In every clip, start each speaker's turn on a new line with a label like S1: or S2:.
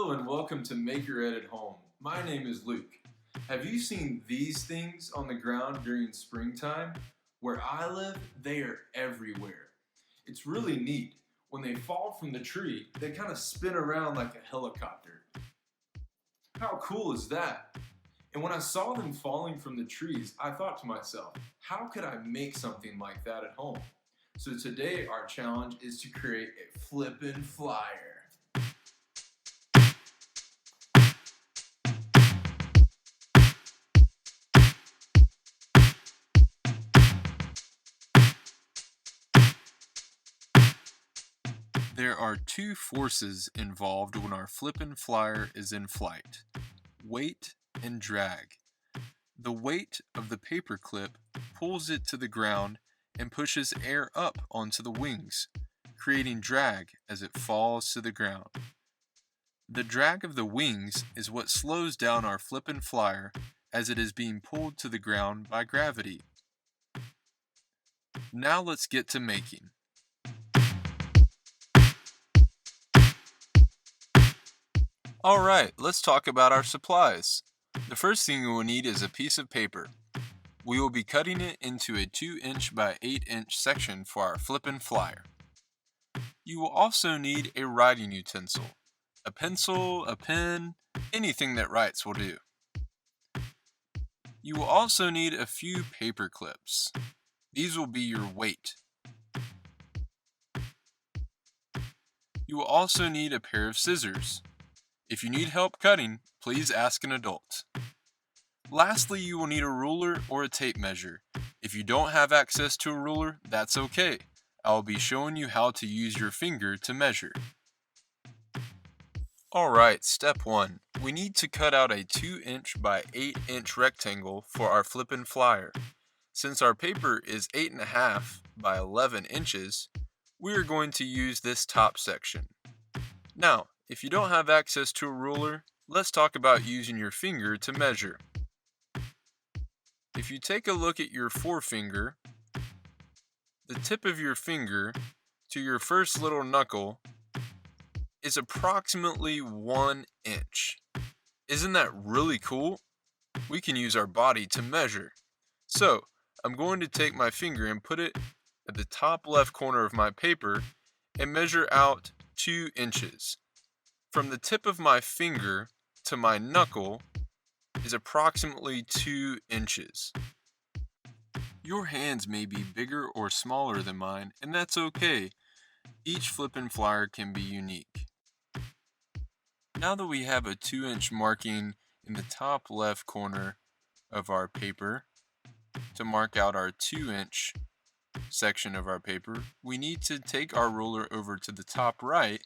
S1: Hello and welcome to Maker Ed at Home. My name is Luke. Have you seen these things on the ground during springtime? Where I live, they are everywhere. It's really neat. When they fall from the tree, they kind of spin around like a helicopter. How cool is that? And when I saw them falling from the trees, I thought to myself, how could I make something like that at home? So today our challenge is to create a flippin' flyer. There are two forces involved when our flippin' flyer is in flight: weight and drag. The weight of the paper clip pulls it to the ground and pushes air up onto the wings, creating drag as it falls to the ground. The drag of the wings is what slows down our flippin' flyer as it is being pulled to the ground by gravity. Now let's get to making. Alright, let's talk about our supplies. The first thing we will need is a piece of paper. We will be cutting it into a 2" by 8" section for our flippin' flyer. You will also need a writing utensil. A pencil, a pen, anything that writes will do. You will also need a few paper clips. These will be your weight. You will also need a pair of scissors. If you need help cutting, please ask an adult. Lastly, you will need a ruler or a tape measure. If you don't have access to a ruler, that's okay. I will be showing you how to use your finger to measure. Alright, step 1. We need to cut out a 2" by 8" rectangle for our flippin' flyer. Since our paper is 8.5 by 11 inches, we are going to use this top section. Now, if you don't have access to a ruler, let's talk about using your finger to measure. If you take a look at your forefinger, the tip of your finger to your first little knuckle is approximately 1 inch. Isn't that really cool? We can use our body to measure. So, I'm going to take my finger and put it at the top left corner of my paper and measure out 2 inches. From the tip of my finger to my knuckle is approximately 2 inches. Your hands may be bigger or smaller than mine, and that's okay. Each flippin' flyer can be unique. Now that we have a 2" marking in the top left corner of our paper to mark out our 2" section of our paper, we need to take our ruler over to the top right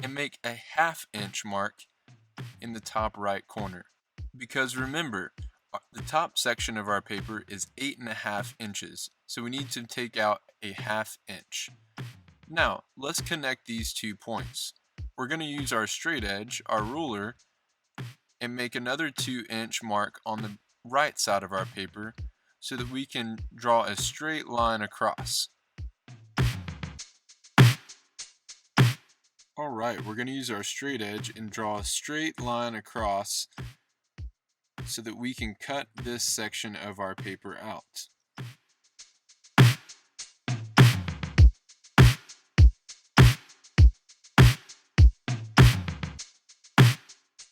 S1: and make a 1/2" mark in the top right corner. Because remember, the top section of our paper is 8.5 inches, so we need to take out a 1/2". Now, let's connect these 2 points. We're going to use our straight edge, our ruler, and make another 2" mark on the right side of our paper so that we can draw a straight line across. Alright, we're going to use our straight edge and draw a straight line across so that we can cut this section of our paper out.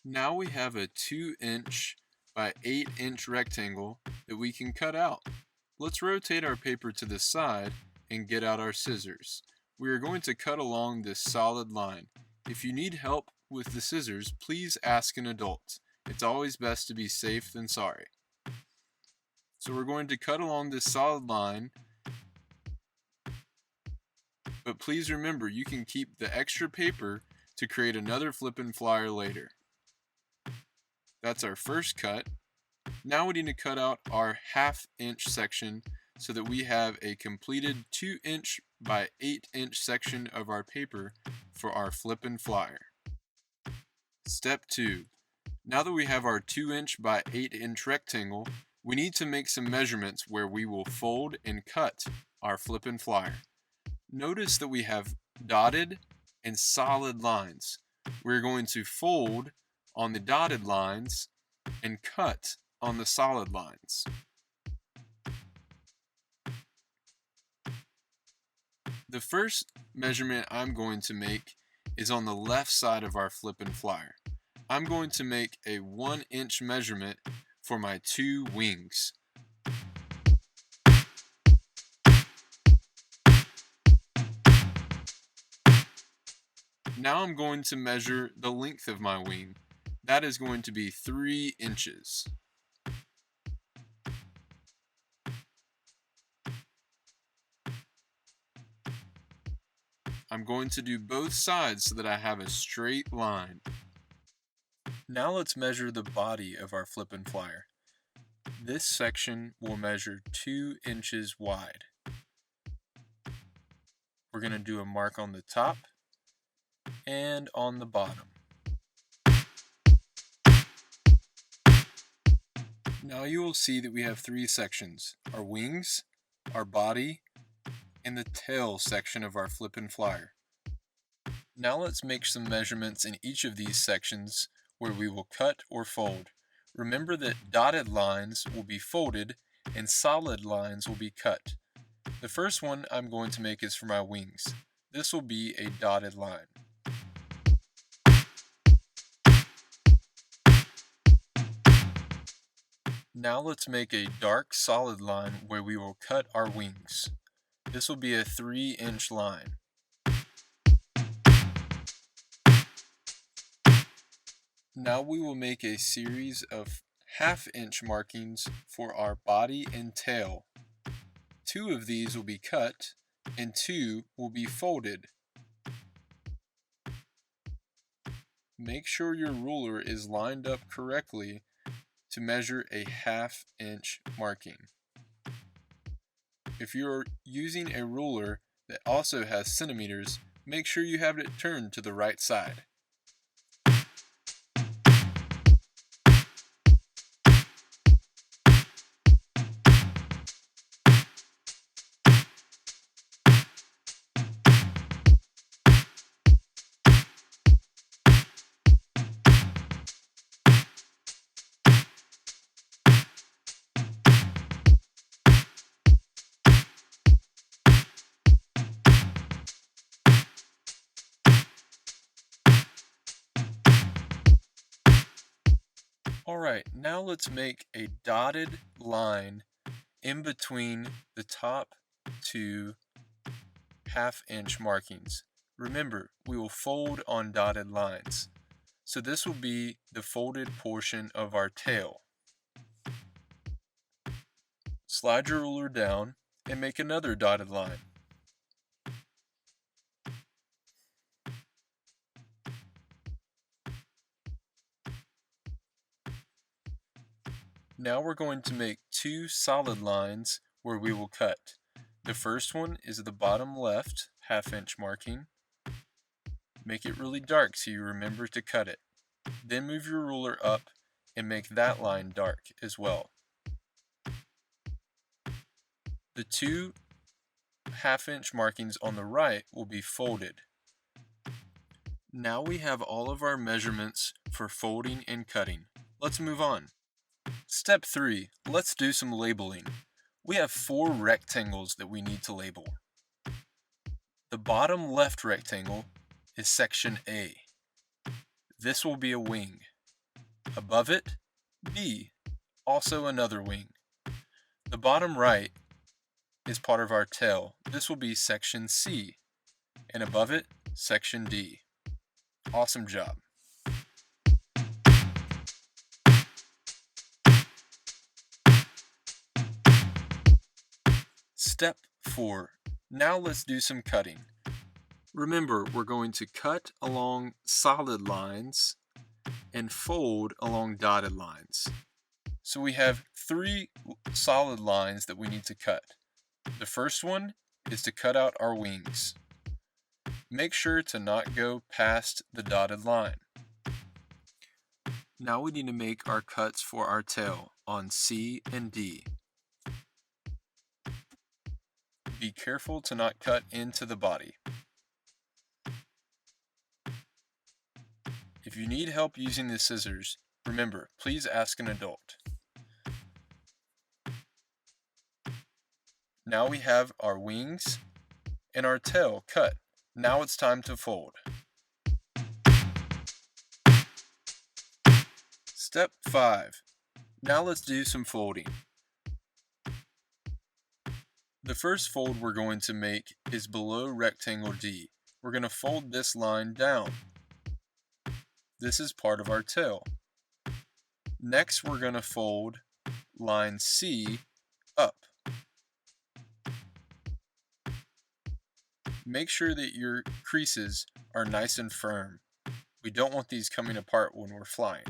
S1: Now we have a 2" by 8" rectangle that we can cut out. Let's rotate our paper to the side and get out our scissors. We are going to cut along this solid line. If you need help with the scissors, please ask an adult. It's always best to be safe than sorry. So we're going to cut along this solid line, but please remember you can keep the extra paper to create another flippin' flyer later. That's our first cut. Now we need to cut out our 1/2" section so that we have a completed 2" by 8" section of our paper for our flippin' flyer. Step 2. Now that we have our 2" by 8" rectangle, we need to make some measurements where we will fold and cut our flippin' flyer. Notice that we have dotted and solid lines. we're going to fold on the dotted lines and cut on the solid lines. The first measurement I'm going to make is on the left side of our FLIPPIN FLYER. I'm going to make a 1-inch measurement for my 2 wings. Now I'm going to measure the length of my wing. That is going to be 3 inches. I'm going to do both sides so that I have a straight line. Now let's measure the body of our FLIPPIN FLYER. This section will measure 2 inches wide. We're going to do a mark on the top and on the bottom. Now you will see that we have 3 sections: our wings, our body, and the tail section of our FLIPPIN FLYER. Now let's make some measurements in each of these sections where we will cut or fold. Remember that dotted lines will be folded and solid lines will be cut. The first one I'm going to make is for my wings. This will be a dotted line. Now let's make a dark solid line where we will cut our wings. This will be a 3-inch line. Now we will make a series of 1/2-inch markings for our body and tail. 2 of these will be cut and 2 will be folded. Make sure your ruler is lined up correctly to measure a 1/2-inch marking. If you're using a ruler that also has centimeters, make sure you have it turned to the right side. Alright, now let's make a dotted line in between the top 2 1/2-inch markings. Remember, we will fold on dotted lines. So this will be the folded portion of our tail. Slide your ruler down and make another dotted line. Now we're going to make 2 solid lines where we will cut. The first one is the bottom left 1/2-inch marking. Make it really dark so you remember to cut it. Then move your ruler up and make that line dark as well. The 2 1/2-inch markings on the right will be folded. Now we have all of our measurements for folding and cutting. Let's move on. Step 3. Let's do some labeling. We have 4 rectangles that we need to label. The bottom left rectangle is section A. This will be a wing. Above it, B, also another wing. The bottom right is part of our tail. This will be section C. And above it, section D. Awesome job. Step 4. Now let's do some cutting. Remember, we're going to cut along solid lines and fold along dotted lines. So we have 3 solid lines that we need to cut. The first one is to cut out our wings. Make sure to not go past the dotted line. Now we need to make our cuts for our tail on C and D. Be careful to not cut into the body. If you need help using the scissors, remember, please ask an adult. Now we have our wings and our tail cut. Now it's time to fold. Step 5. Now let's do some folding. The first fold we're going to make is below rectangle D. We're going to fold this line down. This is part of our tail. Next we're going to fold line C up. Make sure that your creases are nice and firm. We don't want these coming apart when we're flying.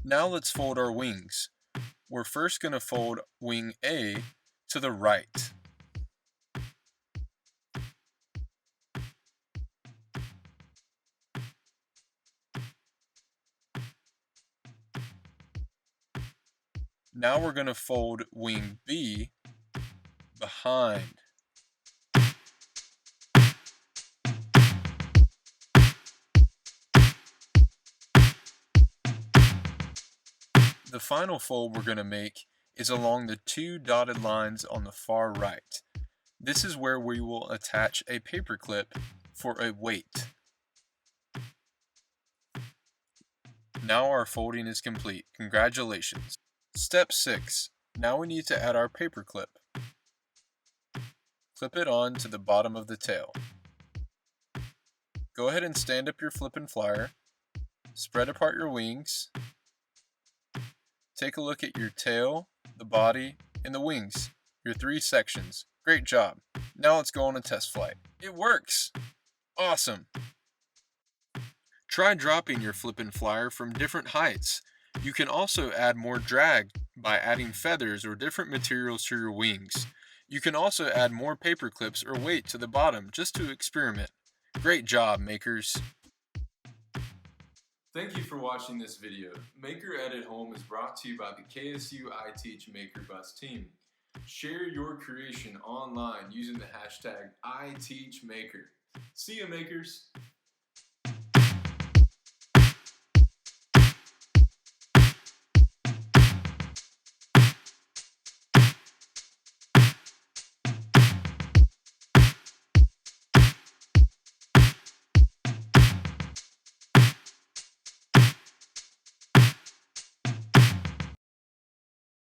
S1: Now let's fold our wings. We're first going to fold wing A to the right. Now we're going to fold wing B behind. The final fold we're going to make is along the 2 dotted lines on the far right. This is where we will attach a paper clip for a weight. Now our folding is complete. Congratulations. Step 6. Now we need to add our paper clip. Clip it on to the bottom of the tail. Go ahead and stand up your FLIPPIN FLYER. Spread apart your wings. Take a look at your tail, the body, and the wings. Your 3 sections. Great job. Now let's go on a test flight. It works! Awesome! Try dropping your FLIPPIN FLYER from different heights. You can also add more drag by adding feathers or different materials to your wings. You can also add more paper clips or weight to the bottom just to experiment. Great job, makers! Thank you for watching this video. Maker Ed at Home is brought to you by the KSU I Teach MakerBus team. Share your creation online using the hashtag #ITeachMaker. See ya, makers!